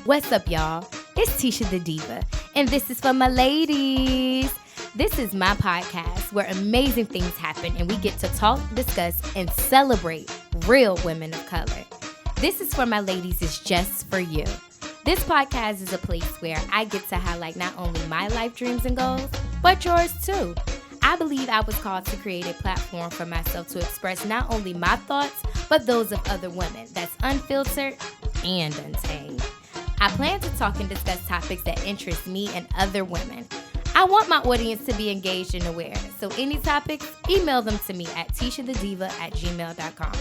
What's up, y'all? It's Tisha the Diva, and this is for my ladies. This is my podcast where amazing things happen and we get to talk, discuss, and celebrate real women of color. This is for my ladies is just for you. This podcast is a place where I get to highlight not only my life dreams and goals, but yours too. I believe I was called to create a platform for myself to express not only my thoughts, but those of other women that's unfiltered and untamed. I plan to talk and discuss topics that interest me and other women. I want my audience to be engaged and aware. So any topics, email them to me at tishadediva@gmail.com.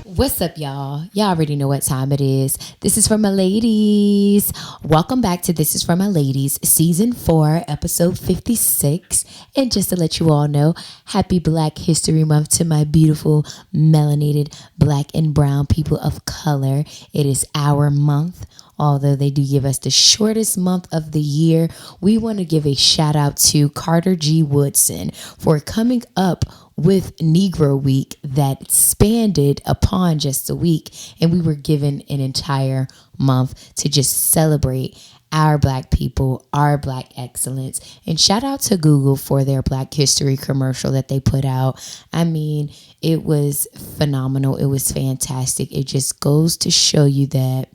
What's up, y'all? Y'all already know what time it is. This is for my ladies. Welcome back to This is for my ladies, season 4, episode 56. And just to let you all know, happy Black History Month to my beautiful melanated Black and brown people of color. It is our month. Although they do give us the shortest month of the year, we want to give a shout out to Carter G. Woodson for coming up with Negro Week that expanded upon just a week. And we were given an entire month to just celebrate our Black people, our Black excellence. And shout out to Google for their Black History commercial that they put out. I mean, it was phenomenal. It was fantastic. It just goes to show you that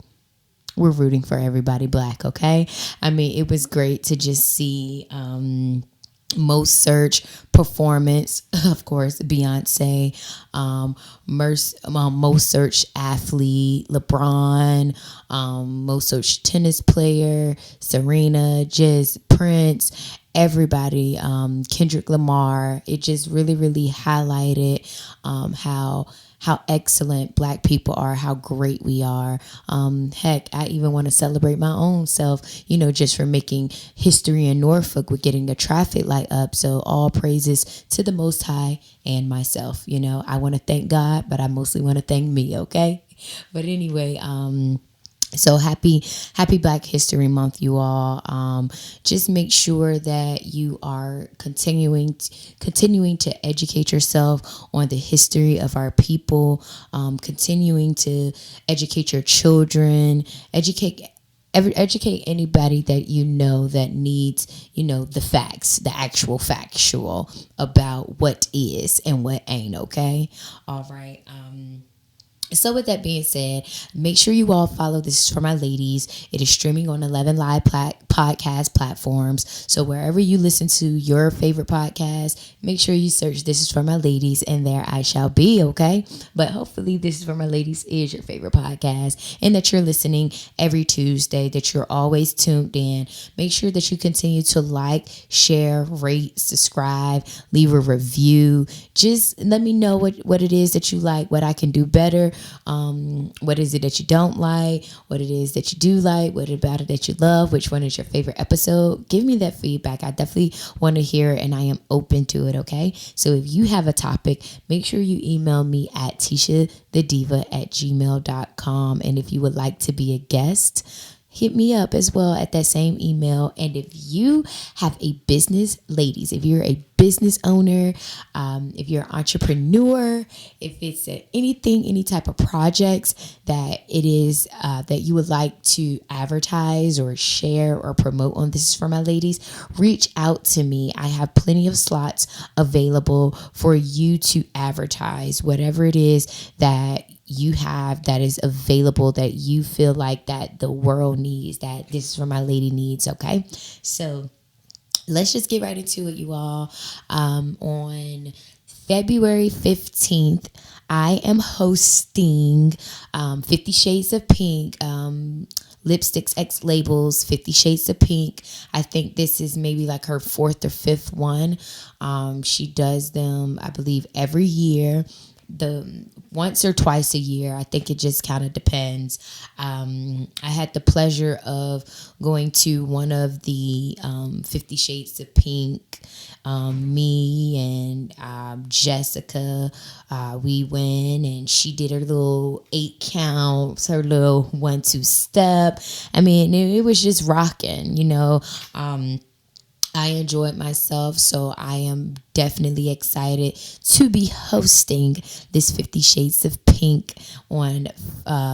we're rooting for everybody Black, okay? I mean, it was great to just see Most Search performance, of course, Beyonce, Most Search athlete, LeBron, Most Search tennis player, Serena, just Prince, everybody, Kendrick Lamar. It just really, really highlighted how excellent Black people are, how great we are. Heck, I even want to celebrate my own self, just for making history in Norfolk with getting the traffic light up. So all praises to the Most High and myself. I want to thank God, but I mostly want to thank me, okay? But anyway, so happy Black History Month, you all. Just make sure that you are continuing to educate yourself on the history of our people, continuing to educate your children, educate anybody that that needs, the facts, the actual factual about what is and what ain't, okay? All right. So with that being said, make sure you all follow This is for my ladies. It is streaming on 11 live podcast platforms. So wherever you listen to your favorite podcast, make sure you search This is for my ladies, and there I shall be, okay? But hopefully This is for my ladies is your favorite podcast, and that you're listening every Tuesday, that you're always tuned in. Make sure that you continue to like, share, rate, subscribe, leave a review. Just let me know what it is that you like, what I can do better. What is it that you don't like, what it is that you do like, what about it that you love, which one is your favorite episode. Give me that feedback. I definitely want to hear it, and I am open to it, okay? So if you have a topic, make sure you email me at tishadediva@gmail.com. And if you would like to be a guest, hit me up as well at that same email. And if you have a business, ladies, if you're a business owner, if you're an entrepreneur, if it's any type of projects that it is that you would like to advertise or share or promote on This is for my ladies, reach out to me. I have plenty of slots available for you to advertise whatever it is that you have that is available, that you feel like that the world needs, that This is for my lady needs, okay? So let's just get right into it, you all. On February 15th, I am hosting 50 Shades of Pink, Lipsticks X Labels, 50 Shades of Pink. I think this is maybe like her 4th or 5th one. She does them, I believe, every year. Once or twice a year. I think it just kind of depends. I had the pleasure of going to one of the 50 Shades of Pink. Me and Jessica, we went, and she did her little 8 counts, her little 1-2 step. I mean, it was just rocking, I enjoyed myself, so I am definitely excited to be hosting this 50 Shades of Pink on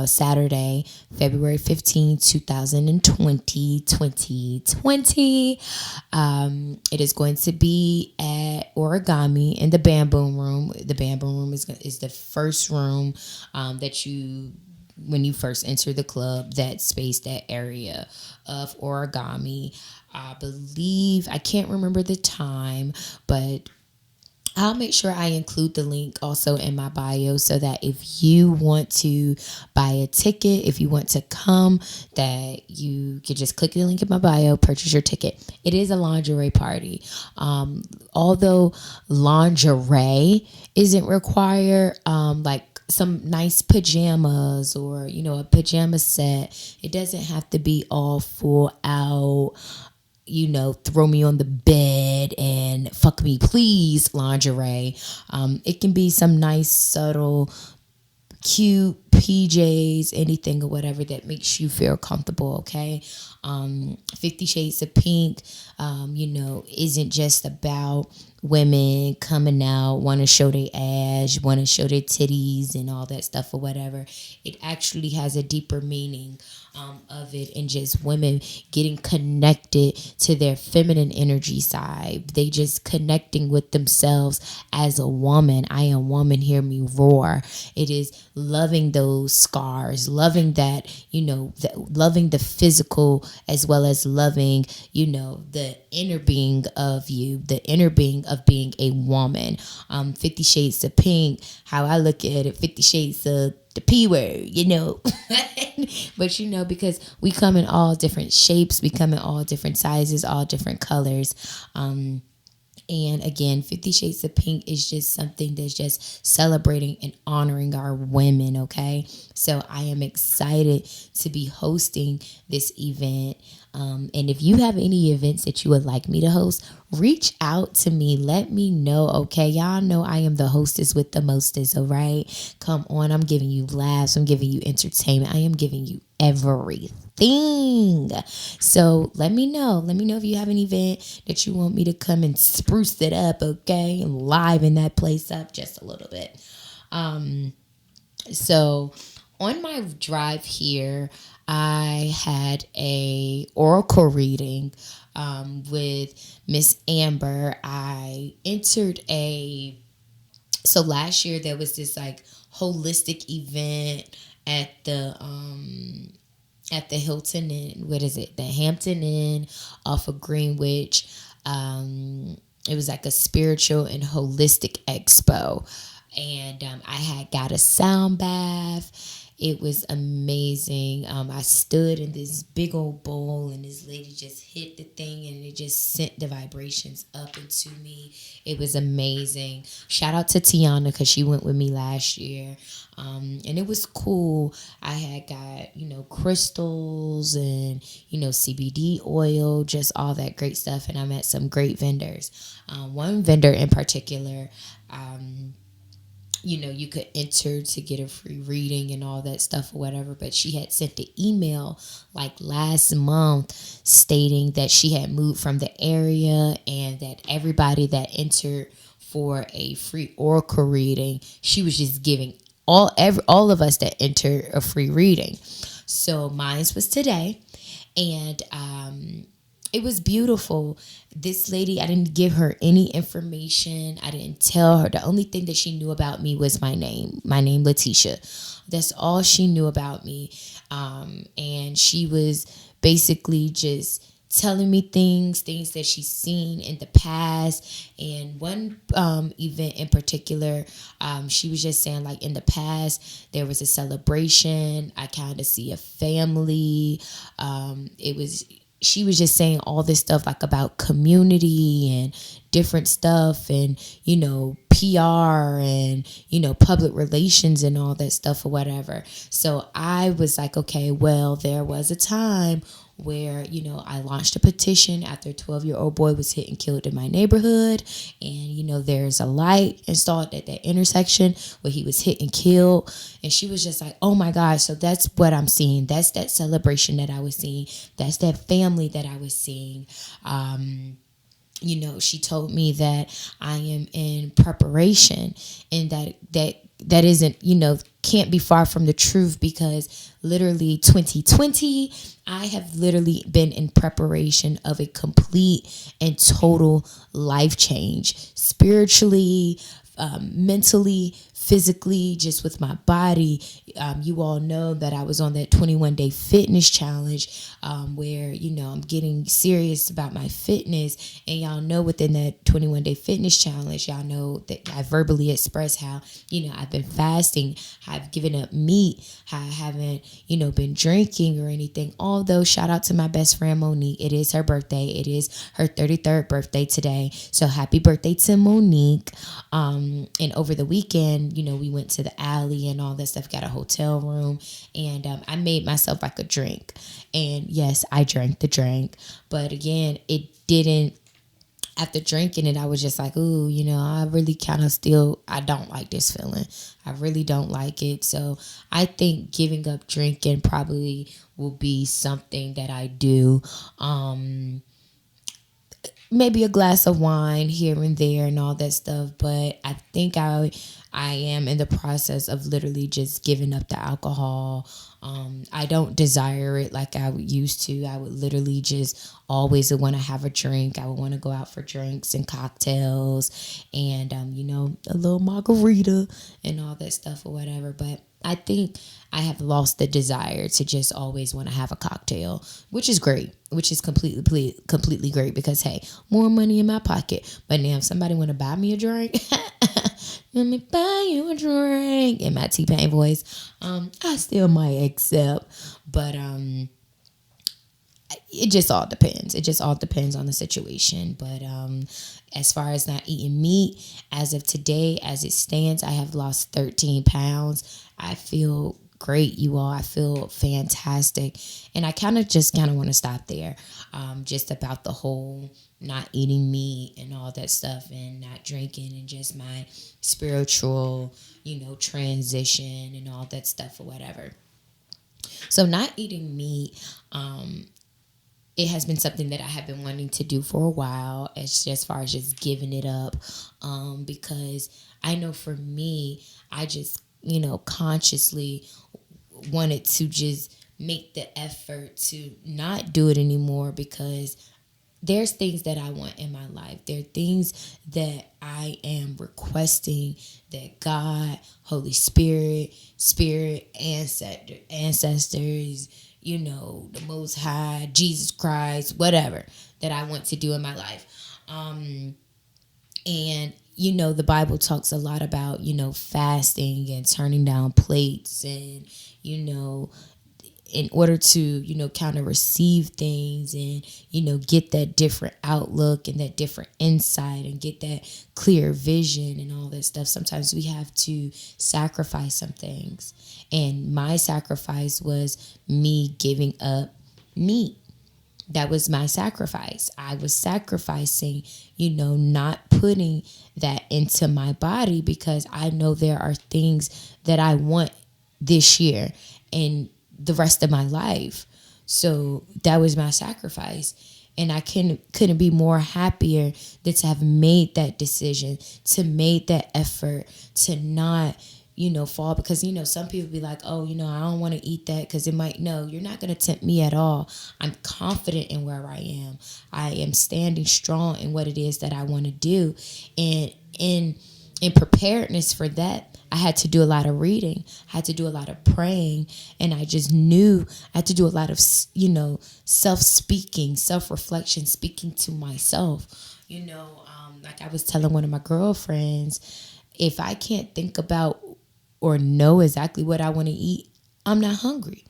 Saturday, February 15, 2020. 2020. It is going to be at Origami in the Bamboo Room. The Bamboo Room is the first room that you when you first enter the club, that space, that area of Origami. I believe, I can't remember the time, but I'll make sure I include the link also in my bio so that if you want to buy a ticket, if you want to come, that you can just click the link in my bio, purchase your ticket. It is a lingerie party. Although lingerie isn't required, like some nice pajamas or, a pajama set. It doesn't have to be all full out, throw me on the bed and fuck me please lingerie. It can be some nice, subtle, cute PJs, anything or whatever that makes you feel comfortable, okay? 50 Shades of Pink, isn't just about women coming out, want to show their ass, want to show their titties and all that stuff or whatever. It actually has a deeper meaning of it, and just women getting connected to their feminine energy side. They just connecting with themselves as a woman. I am woman, hear me roar. It is loving those scars, loving that, loving the physical as well as loving, the inner being of you, the inner being of being a woman. 50 Shades of Pink, how I look at it, 50 Shades of the P word, but because we come in all different shapes, we come in all different sizes, all different colors. And again, 50 Shades of Pink is just something that's just celebrating and honoring our women, okay? So I am excited to be hosting this event. And if you have any events that you would like me to host, reach out to me. Let me know, okay? Y'all know I am the hostess with the mostest, all right? Come on, I'm giving you laughs. I'm giving you entertainment. I am giving you everything. So let me know. Let me know if you have an event that you want me to come and spruce it up, okay? And liven that place up just a little bit. So on my drive here, I had a oracle reading with Miss Amber. I entered so last year there was this like holistic event at the Hilton Inn. What is it? The Hampton Inn off of Greenwich. It was like a spiritual and holistic expo. And I had got a sound bath. It was amazing. I stood in this big old bowl and this lady just hit the thing and it just sent the vibrations up into me. It was amazing. Shout out to Tiana because she went with me last year. And it was cool. I had got, crystals and, CBD oil, just all that great stuff. And I met some great vendors. One vendor in particular, you could enter to get a free reading and all that stuff or whatever. But she had sent the email like last month stating that she had moved from the area and that everybody that entered for a free oracle reading, she was just giving all of us that entered a free reading. So mine was today, and it was beautiful. This lady, I didn't give her any information. I didn't tell her. The only thing that she knew about me was my name Letitia. That's all she knew about me. And she was basically just telling me things that she's seen in the past. And one event in particular, she was just saying like in the past, there was a celebration. I kind of see a family. She was just saying all this stuff like about community and different stuff and, PR and, public relations and all that stuff or whatever. So I was like, okay, well, there was a time where, I launched a petition after a 12-year-old boy was hit and killed in my neighborhood. And, there's a light installed at that intersection where he was hit and killed. And she was just like, oh my gosh, so that's what I'm seeing. That's that celebration that I was seeing. That's that family that I was seeing. she told me that I am in preparation, and that isn't, can't be far from the truth, because literally 2020, I have literally been in preparation of a complete and total life change, spiritually, mentally, physically, just with my body. You all know that I was on that 21-day fitness challenge, where, I'm getting serious about my fitness. And y'all know within that 21-day fitness challenge, y'all know that I verbally expressed how, I've been fasting, I've given up meat, I haven't, been drinking or anything. Although, shout out to my best friend Monique. It is her birthday. It is her 33rd birthday today. So happy birthday to Monique. And over the weekend, we went to the alley and all that stuff, got a hotel room, and I made myself like a drink. And yes, I drank the drink, but again, it didn't, after drinking it, I was just like, ooh, I really kind of I don't like this feeling. I really don't like it. So I think giving up drinking probably will be something that I do. Maybe a glass of wine here and there and all that stuff. But I think I am in the process of literally just giving up the alcohol. I don't desire it like I used to. I would literally just always want to have a drink. I would want to go out for drinks and cocktails and, a little margarita and all that stuff or whatever. But I think I have lost the desire to just always want to have a cocktail, which is great, which is completely great, because, hey, more money in my pocket. But now if somebody want to buy me a drink, let me buy you a drink, in my T-Pain voice, I still might accept. But it just all depends. It just all depends on the situation. But as far as not eating meat, as of today, as it stands, I have lost 13 pounds. I feel great, you all. I feel fantastic. And I kind of want to stop there, just about the whole not eating meat and all that stuff, and not drinking, and just my spiritual, transition and all that stuff or whatever. So not eating meat, it has been something that I have been wanting to do for a while, as far as just giving it up, because I know for me, I just, consciously wanted to just make the effort to not do it anymore, because there's things that I want in my life. There are things that I am requesting that God, Holy Spirit, ancestors, the Most High, Jesus Christ, whatever, that I want to do in my life. And, the Bible talks a lot about, fasting and turning down plates and, in order to, kind of receive things and, get that different outlook and that different insight and get that clear vision and all that stuff. Sometimes we have to sacrifice some things. And my sacrifice was me giving up meat. That was my sacrifice. I was sacrificing, not putting that into my body, because I know there are things that I want this year and the rest of my life. So that was my sacrifice. And I couldn't be more happier than to have made that decision, to made that effort, to not, fall, because, some people be like, oh, I don't want to eat that because it might, no, you're not going to tempt me at all. I'm confident in where I am. I am standing strong in what it is that I want to do. And in preparedness for that, I had to do a lot of reading. I had to do a lot of praying. And I just knew I had to do a lot of, self-speaking, self-reflection, speaking to myself. Like I was telling one of my girlfriends, if I can't think about or know exactly what I want to eat, I'm not hungry.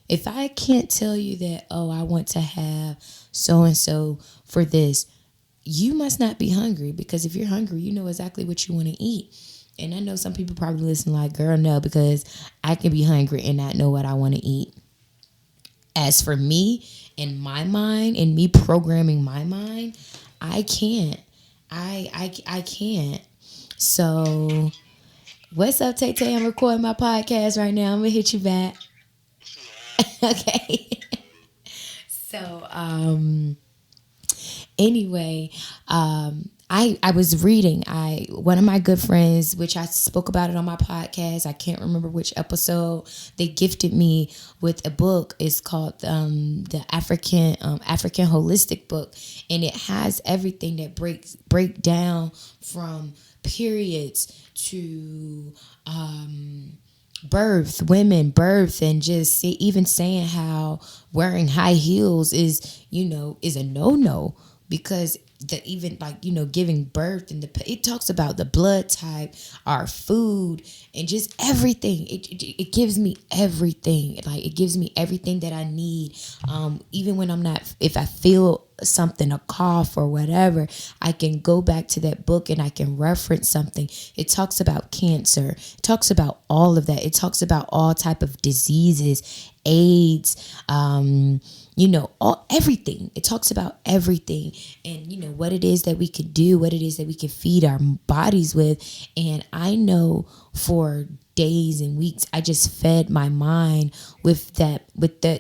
If I can't tell you that, oh, I want to have so-and-so for this, you must not be hungry, because if you're hungry, you know exactly what you want to eat. And I know some people probably listen like, girl, no, because I can be hungry and not know what I want to eat. As for me, in my mind, and me programming my mind, I can't. I can't. So, what's up, Tay Tay? I'm recording my podcast right now. I'm going to hit you back. Okay. So, anyway, I was reading. One of my good friends, which I spoke about it on my podcast. I can't remember which episode. They gifted me with a book. It's called the African Holistic Book, and it has everything that break down from periods to women birth, and just even saying how wearing high heels is a no because even giving birth, and it talks about the blood type, our food, and just everything. It gives me everything. Like, it gives me everything that I need. Even when if I feel something, a cough or whatever, I can go back to that book and I can reference something. It talks about cancer. It talks about all of that. It talks about all type of diseases, AIDS, everything. It talks about everything, and what it is that we could do, what it is that we can feed our bodies with. And I know for days and weeks, I just fed my mind with that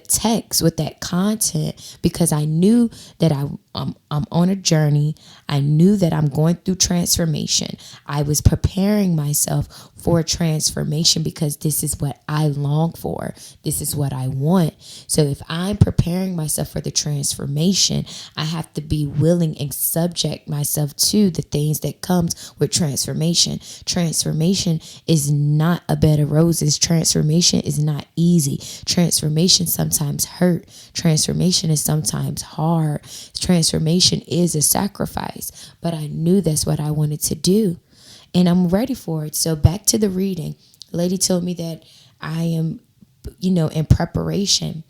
text, with that content, because I knew that I'm on a journey. I knew that I'm going through transformation. I was preparing myself for a transformation because this is what I long for. This is what I want. So if I'm preparing myself for the transformation, I have to be willing and subject myself to the things that comes with transformation. Transformation is not a bed of roses. Transformation is not easy. Transformation sometimes hurt. Transformation is sometimes hard. Transformation is a sacrifice, but I knew that's what I wanted to do, and I'm ready for it. So back to the reading. Lady told me that I am, in preparation,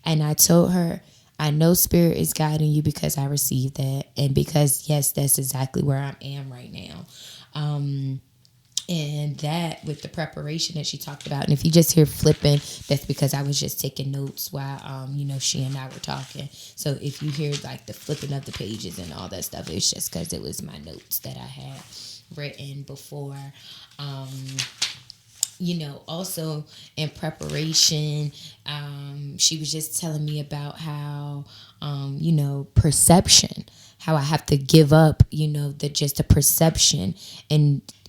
and I told her, I know Spirit is guiding you because I received that, and because, yes, that's exactly where I am right now. And that with the preparation that she talked about. And if you just hear flipping, that's because I was just taking notes while, she and I were talking. So if you hear like the flipping of the pages and all that stuff, it's just because it was my notes that I had written before. Also in preparation, she was just telling me about how, perception, how I have to give up, the perception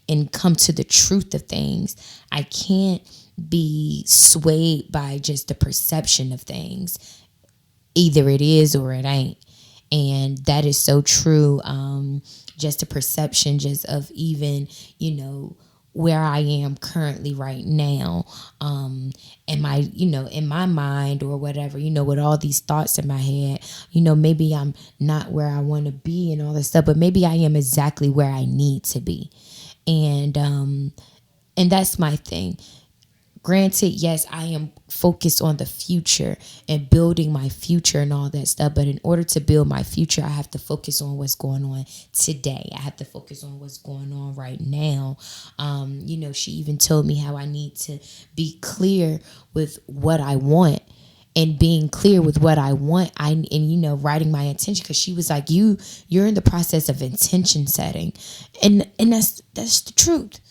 and come to the truth of things. I can't be swayed by just the perception of things. Either it is or it ain't. And that is so true. Just a perception just of even, where I am currently right now. Am I, in my mind or whatever, with all these thoughts in my head, maybe I'm not where I want to be and all this stuff, but maybe I am exactly where I need to be. And that's my thing. Granted, yes, I am focused on the future and building my future and all that stuff. But in order to build my future, I have to focus on what's going on today. I have to focus on what's going on right now. She even told me how I need to be clear with what I want. And being clear with what I want, writing my intention, because she was like, you're in the process of intention setting, and that's the truth.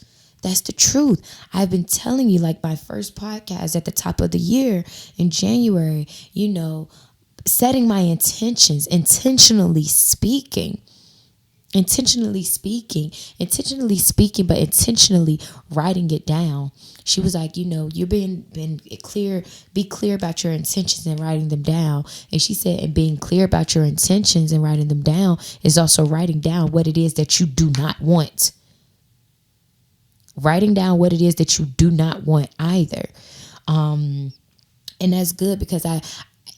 That's the truth. I've been telling you, like my first podcast at the top of the year in January, setting my intentions, intentionally speaking, but intentionally writing it down. She was like, you're being clear, be clear about your intentions and writing them down. And she said, and being clear about your intentions and writing them down is also writing down what it is that you do not want. Writing down what it is that you do not want either. And that's good because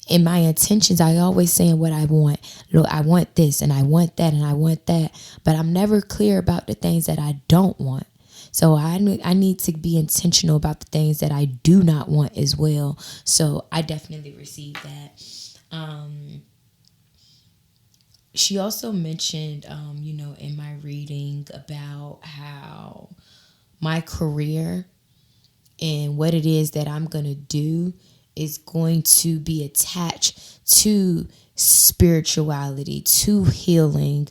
in my intentions, I always saying what I want. Look, I want this and I want that and I want that. But I'm never clear about the things that I don't want. So I need to be intentional about the things that I do not want as well. So I definitely received that. She also mentioned, in my reading about how my career and what it is that I'm going to do is going to be attached to spirituality, to healing,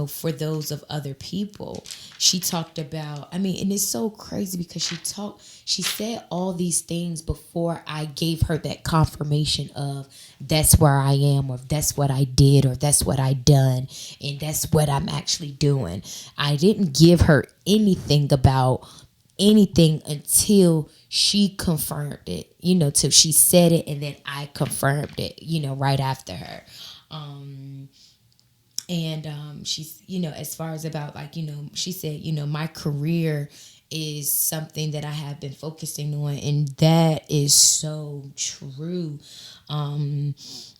for those of other people. She talked about, and it's so crazy because she said all these things before I gave her that confirmation of that's where I am, or that's what I did, or that's what I done, and that's what I'm actually doing. I didn't give her anything about anything until she confirmed it, till she said it, and then I confirmed it, right after her. She's, as far as about she said, my career is something that I have been focusing on, and that is so true.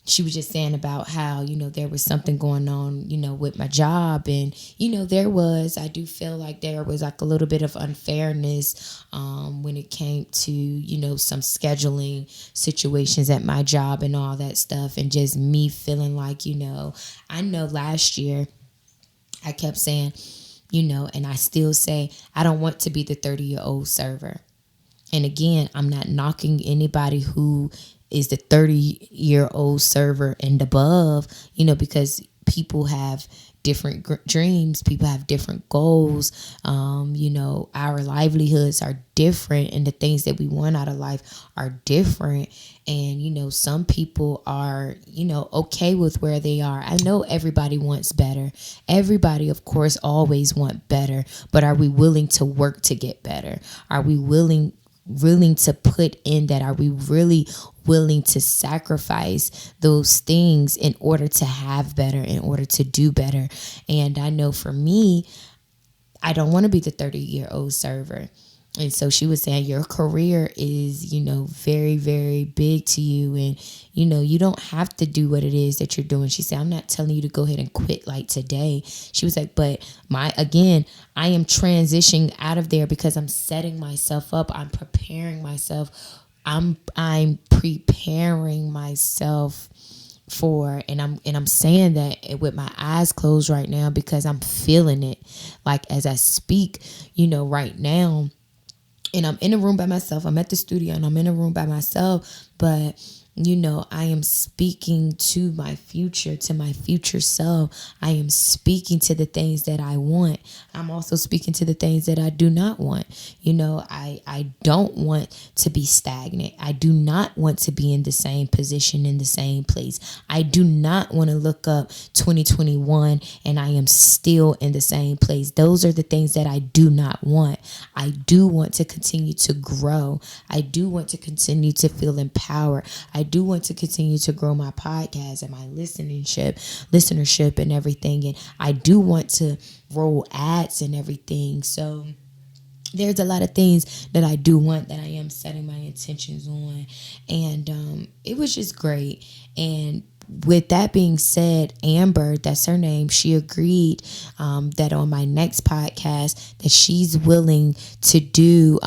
She was just saying about how, there was something going on, with my job. And, I do feel like there was like a little bit of unfairness when it came to, some scheduling situations at my job and all that stuff. And just me feeling like, I know last year I kept saying, and I still say, I don't want to be the 30-year-old server. And again, I'm not knocking anybody who is the 30-year-old server and above, because people have different dreams, people have different goals. Our livelihoods are different, and the things that we want out of life are different. And, some people are, okay with where they are. I know everybody wants better. Everybody, of course, always want better. But are we willing to work to get better? Are we willing to put in that? Are we really willing to sacrifice those things in order to have better, in order to do better? And I know for me, I don't want to be the 30-year-old server. And so she was saying your career is, very, very big to you. And, you don't have to do what it is that you're doing. She said, I'm not telling you to go ahead and quit like today. She was like, but I am transitioning out of there because I'm setting myself up. I'm preparing myself. I'm preparing myself for, and I'm saying that with my eyes closed right now because I'm feeling it. Like as I speak, right now, and I'm in a room by myself. I'm at the studio and I'm in a room by myself, but I am speaking to my future, to my future self. I am speaking to the things that I want. I'm also speaking to the things that I do not want. I don't want to be stagnant. I do not want to be in the same position, in the same place. I do not want to look up 2021 and I am still in the same place. Those are the things that I do not want. I do want to continue to grow. I do want to continue to feel empowered. I do want to continue to grow my podcast and my listenership and everything. And I do want to roll ads and everything. So there's a lot of things that I do want that I am setting my intentions on. And it was just great. And with that being said, Amber, that's her name, she agreed that on my next podcast that she's willing to do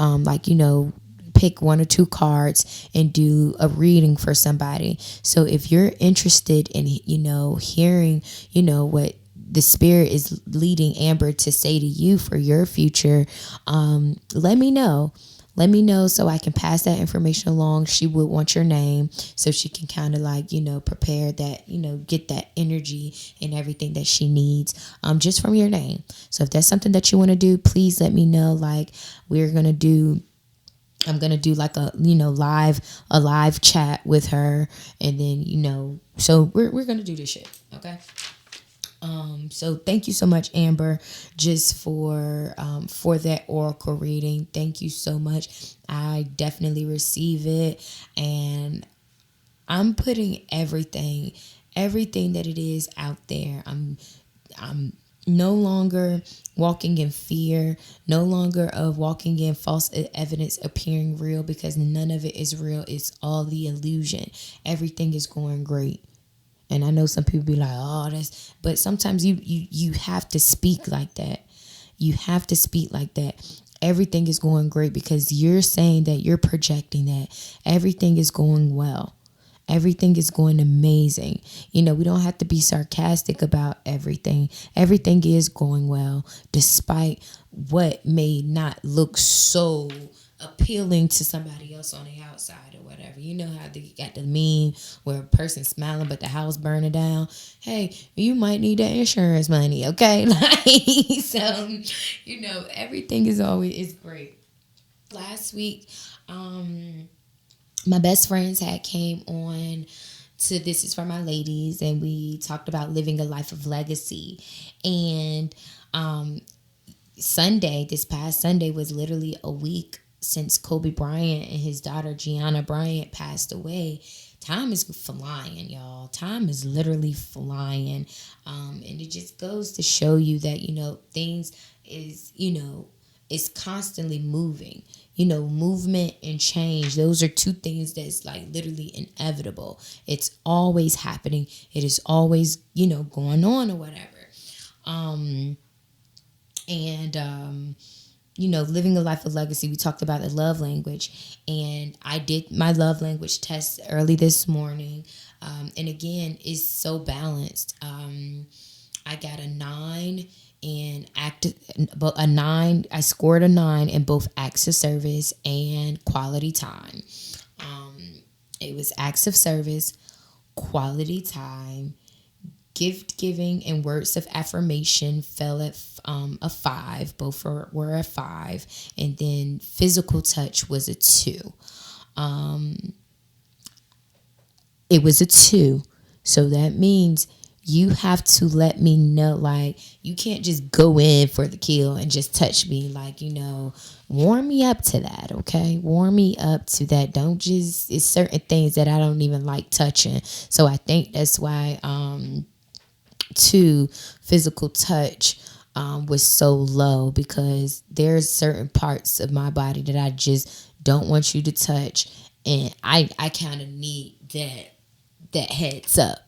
pick one or two cards and do a reading for somebody. So if you're interested in, hearing, what the spirit is leading Amber to say to you for your future, let me know. Let me know so I can pass that information along. She would want your name so she can kind of prepare that, get that energy and everything that she needs just from your name. So if that's something that you want to do, please let me know. I'm going to do like a live chat with her. And then, so we're going to do this shit. Okay. So thank you so much, Amber, just for that oracle reading. Thank you so much. I definitely receive it. And I'm putting everything that it is out there. I'm no longer walking in fear, no longer of walking in false evidence appearing real, because none of it is real. It's all the illusion. Everything is going great. And I know some people be like, but sometimes you have to speak like that. You have to speak like that. Everything is going great because you're saying that, you're projecting that everything is going well. Everything is going amazing. We don't have to be sarcastic about everything. Everything is going well, despite what may not look so appealing to somebody else on the outside or whatever. You know how they got the meme where a person's smiling but the house burning down. Hey, you might need that insurance money, okay? Like, so, everything is great. Last week, my best friends had came on to This Is For My Ladies, and we talked about living a life of legacy. And this past Sunday was literally a week since Kobe Bryant and his daughter Gianna Bryant passed away. Time is flying, y'all. Time is literally flying. And it just goes to show you that, things is constantly moving. Movement and change, those are two things that's like literally inevitable. It's always happening. It is always, going on or whatever. Living a life of legacy. We talked about the love language, and I did my love language test early this morning. And again, it's so balanced. I got a 9 and I scored a 9 in both acts of service and quality time. It was acts of service, quality time, gift giving, and words of affirmation fell at a 5. Both were a 5, and then physical touch was a 2. It was a 2, so that means you have to let me know, like, you can't just go in for the kill and just touch me, like, warm me up to that, okay? Warm me up to that. Don't just, it's certain things that I don't even like touching. So I think that's why 2, physical touch was so low, because there's certain parts of my body that I just don't want you to touch, and I kind of need that heads up.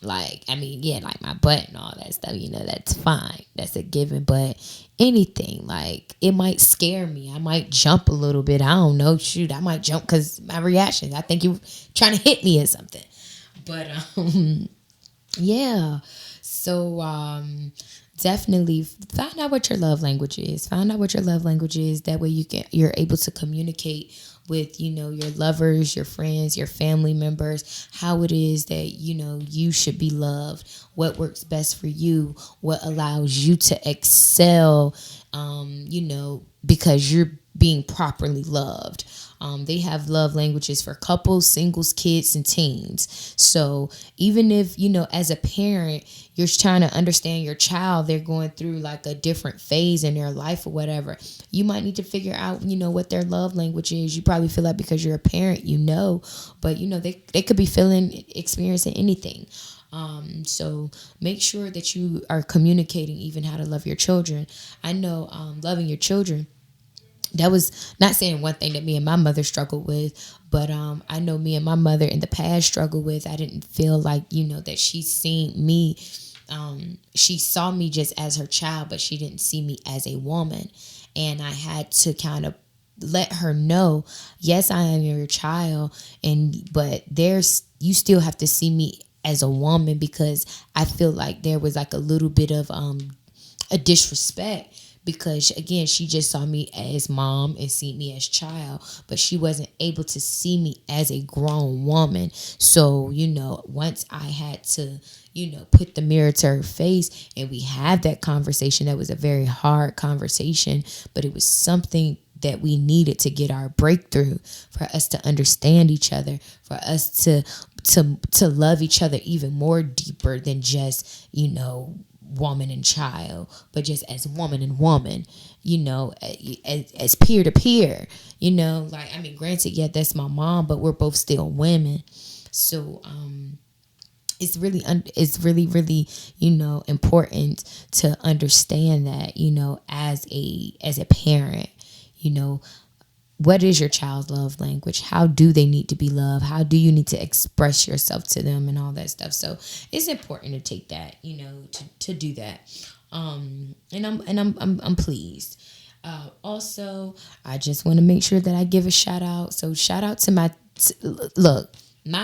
Like, like my butt and all that stuff, that's fine. That's a given. But anything, like, it might scare me. I might jump a little bit. I don't know. Shoot, I might jump because my reaction. I think you're trying to hit me or something. But, yeah. So, definitely find out what your love language is. Find out what your love language is. That way you're able to communicate with, your lovers, your friends, your family members, how it is that, you should be loved, what works best for you, what allows you to excel, because you're being properly loved. They have love languages for couples, singles, kids, and teens. So even if, as a parent, you're trying to understand your child, they're going through like a different phase in their life or whatever, you might need to figure out, what their love language is. You probably feel like because you're a parent, but they could be experiencing anything. So make sure that you are communicating even how to love your children. I know, loving your children, that was not saying one thing that me and my mother struggled with, but I know me and my mother in the past struggled with. I didn't feel like, that she seen me. She saw me just as her child, but she didn't see me as a woman. And I had to kind of let her know, yes, I am your child, but you still have to see me as a woman, because I feel like there was like a little bit of a disrespect. Because, again, she just saw me as mom and see me as child, but she wasn't able to see me as a grown woman. So, once I had to, put the mirror to her face and we had that conversation, that was a very hard conversation, but it was something that we needed to get our breakthrough, for us to understand each other, for us to love each other even more deeper than just, woman and child, but just as woman and woman, as peer to peer, granted, yeah, that's my mom, but we're both still women. So, it's really, really, important to understand that, as a parent, what is your child's love language? How do they need to be loved? How do you need to express yourself to them and all that stuff? So it's important to take that, to do that. And I'm pleased. Also, I just want to make sure that I give a shout out. So shout out to my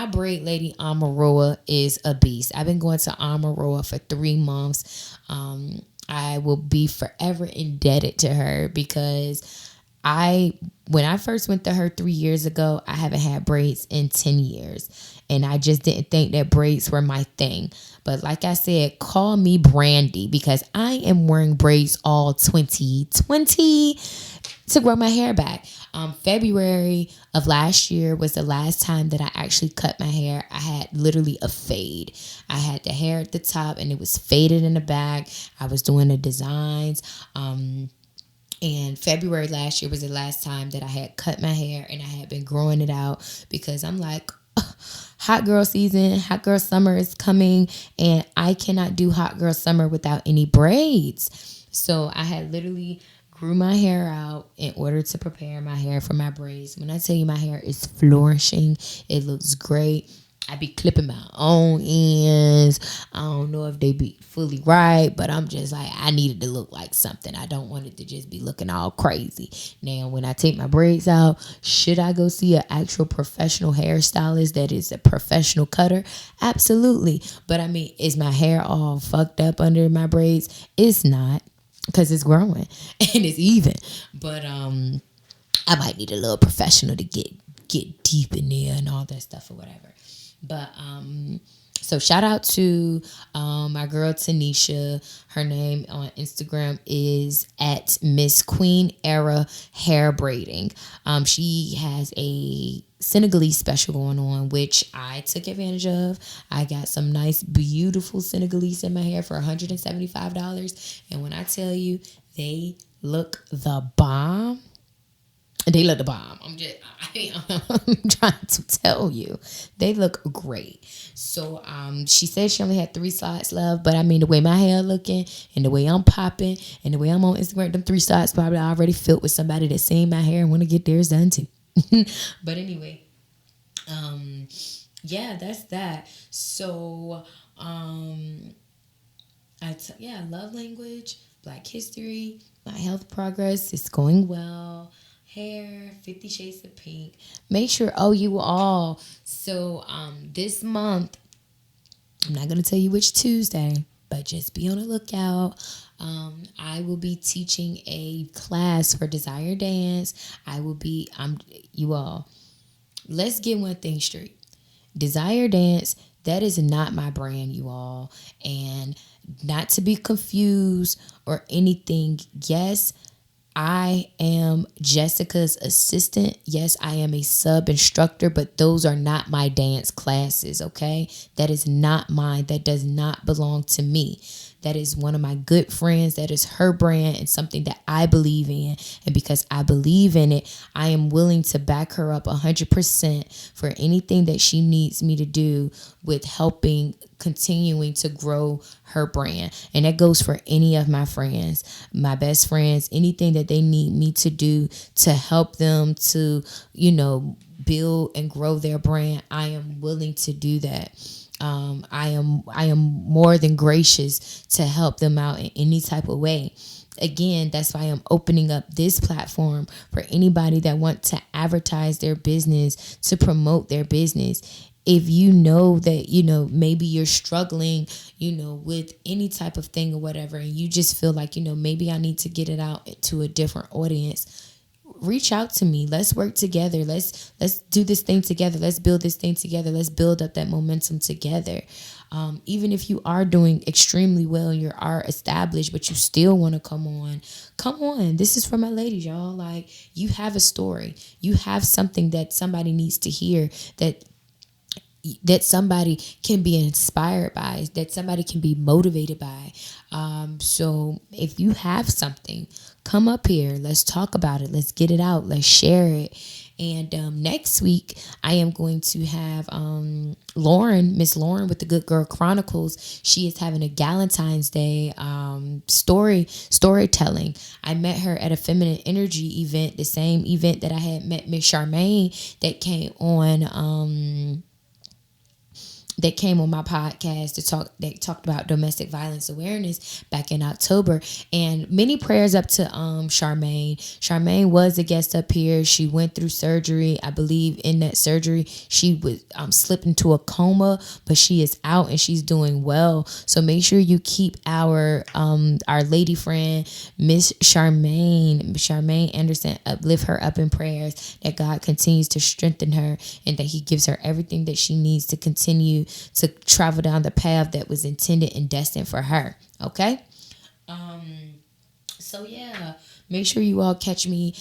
braid lady Amaroa is a beast. I've been going to Amaroa for 3 months. I will be forever indebted to her, because when I first went to her 3 years ago, I haven't had braids in 10 years. And I just didn't think that braids were my thing. But like I said, call me Brandy, because I am wearing braids all 2020 to grow my hair back. February of last year was the last time that I actually cut my hair. I had literally a fade. I had the hair at the top and it was faded in the back. I was doing the designs. And February last year was the last time that I had cut my hair, and I had been growing it out because I'm like, hot girl season, hot girl summer is coming, and I cannot do hot girl summer without any braids. So I had literally grew my hair out in order to prepare my hair for my braids. When I tell you my hair is flourishing, it looks great. I be clipping my own ends. I don't know if they be fully right, but I'm just like, I needed to look like something. I don't want it to just be looking all crazy. Now, when I take my braids out, should I go see an actual professional hairstylist that is a professional cutter? Absolutely. But I mean, is my hair all fucked up under my braids? It's not, because it's growing and it's even. But I might need a little professional to get deep in there and all that stuff or whatever. But so shout out to my girl Tanisha. Her name on Instagram is at Miss Queen Era Hair Braiding. She has a Senegalese special going on, which I took advantage of. I got some nice, beautiful Senegalese in my hair for $175. And when I tell you, they look the bomb. They look the bomb. I'm trying to tell you, they look great. So she said she only had 3 slots left, but I mean, the way my hair looking and the way I'm popping and the way I'm on Instagram, them 3 slots probably already filled with somebody that's seen my hair and want to get theirs done too. But anyway, yeah, that's that. So love language, Black history, my health progress is going well. Hair, 50 Shades of Pink. Make sure, you all. So this month, I'm not going to tell you which Tuesday, but just be on the lookout. I will be teaching a class for Desire Dance. You all, let's get one thing straight. Desire Dance, that is not my brand, you all. And not to be confused or anything. Yes, I am Jessica's assistant. Yes, I am a sub instructor, but those are not my dance classes, okay? That is not mine. That does not belong to me. That is one of my good friends. That is her brand and something that I believe in. And because I believe in it, I am willing to back her up 100% for anything that she needs me to do with continuing to grow her brand. And that goes for any of my friends, my best friends, anything that they need me to do to help them to, build and grow their brand. I am willing to do that. I am more than gracious to help them out in any type of way. Again, that's why I'm opening up this platform for anybody that wants to advertise their business, to promote their business. If you know that, maybe you're struggling, with any type of thing or whatever, and you just feel like, maybe I need to get it out to a different audience, reach out to me. Let's work together. Let's do this thing together. Let's build this thing together. Let's build up that momentum together. Even if you are doing extremely well and you are established, but you still want to come on. This is for my ladies, y'all. Like, you have a story. You have something that somebody needs to hear, that somebody can be inspired by, that somebody can be motivated by. So if you have something, come up here. Let's talk about it. Let's get it out. Let's share it. And next week, I am going to have Miss Lauren with the Good Girl Chronicles. She is having a Galentine's Day storytelling. I met her at a Feminine Energy event, the same event that I had met Miss Charmaine that came on that came on my podcast that talked about domestic violence awareness back in October. And many prayers up to Charmaine. Charmaine was a guest up here. She went through surgery. I believe in that surgery she was slipped into a coma, but she is out and she's doing well. So make sure you keep our lady friend Miss Charmaine Anderson, lift her up in prayers, that God continues to strengthen her and that he gives her everything that she needs to continue to travel down the path that was intended and destined for her. Okay. So yeah, make sure you all catch me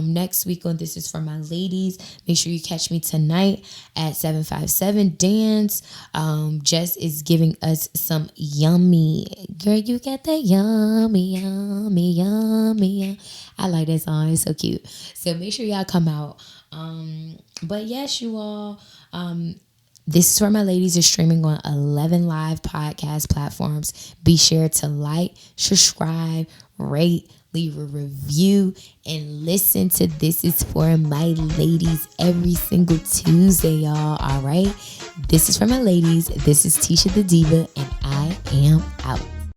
next week on This Is For My Ladies. Make sure you catch me tonight at 757 Dance. Jess is giving us some yummy. Girl, you got that yummy, yummy, yummy. I like that song. It's so cute. So make sure y'all come out. But yes, you all. This Is For My Ladies is streaming on 11 live podcast platforms. Be sure to like, subscribe, rate, leave a review, and listen to This Is For My Ladies every single Tuesday, y'all. All right? This is For My Ladies. This is Tisha the Diva, and I am